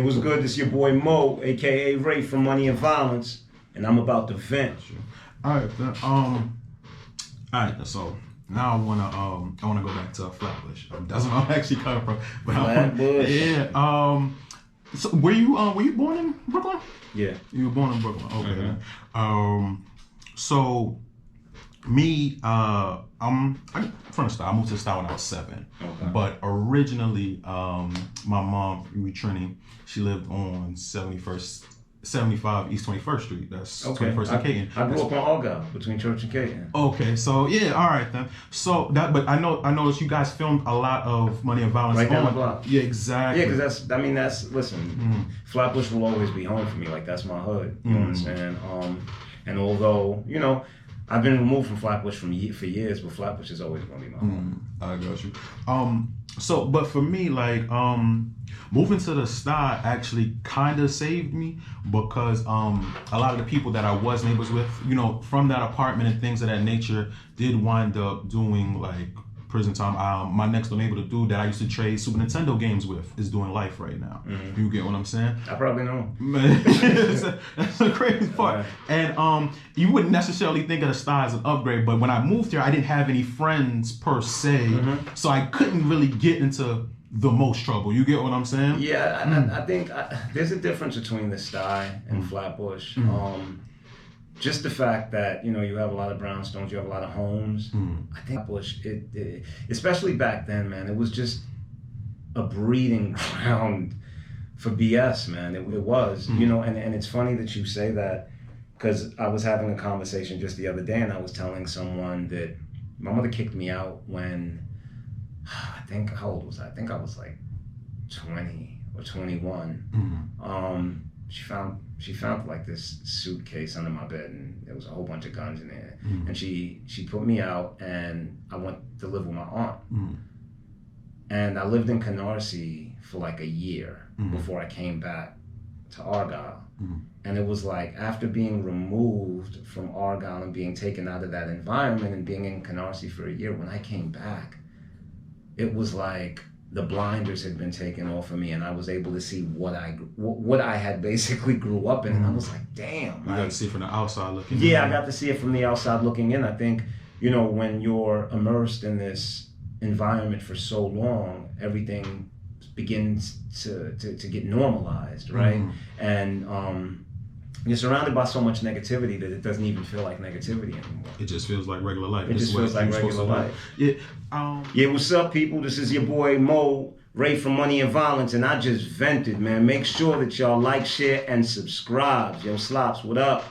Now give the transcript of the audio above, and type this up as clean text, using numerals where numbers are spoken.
It was good. This your boy Mo, aka Rafe from Money and Violence, and I'm about to vent. All right, then, all right. So now I wanna go back to Flatbush. That's where I'm actually coming from. But Flatbush. Yeah. So were you born in Brooklyn? Yeah. You were born in Brooklyn. Okay. Mm-hmm. So me, I'm from the style. I moved to the style when I was 7. Okay. But originally, my mom, Trini, she lived on 75 East 21st Street. That's Okay. 21st and Caton. I grew up on Argyle, between Church and Caton. Okay, so yeah, all right then. So but I noticed you guys filmed a lot of Money and Violence. Right down the block. Yeah, exactly. Yeah, because listen, Flatbush will always be home for me. Like, that's my hood. You understand? And although, I've been removed from Flatbush for years, but Flatbush is always going to be my home. I got you. So, but for me, like, moving to the sty actually kind of saved me because a lot of the people that I was neighbors with, from that apartment and things of that nature, did wind up doing like prison time. My next door neighbor, the dude that I used to trade Super Nintendo games with, is doing life right now. You get what I'm saying? I probably know. That's the crazy part. Yeah. And you wouldn't necessarily think of the style as an upgrade, but when I moved here, I didn't have any friends per se, so I couldn't really get into the most trouble. You get what I'm saying? Yeah, I think there's a difference between the sty and Flatbush. Just the fact that you have a lot of brownstones, you have a lot of homes. I think Flatbush, it especially back then, man, it was just a breeding ground for BS, man. It was, and it's funny that you say that, because I was having a conversation just the other day, and I was telling someone that my mother kicked me out when how old was I? I think I was like 20 or 21. She found like this suitcase under my bed, and there was a whole bunch of guns in there. And she put me out, and I went to live with my aunt. And I lived in Canarsie for like a year before I came back to Argyle. And it was like, after being removed from Argyle and being taken out of that environment and being in Canarsie for a year, when I came back, it was like the blinders had been taken off of me, and I was able to see what I had basically grew up in. And I was like, damn. You got to see it from the outside looking in. Yeah, I got to see it from the outside looking in. I think, when you're immersed in this environment for so long, everything begins to get normalized, right? And you're surrounded by so much negativity that it doesn't even feel like negativity anymore. It just feels like regular life. It just feels like regular life. Yeah. Yeah, what's up, people? This is your boy Mo, Rafe from Money and Violence, and I just vented, man. Make sure that y'all like, share, and subscribe. Yo, Slops, what up?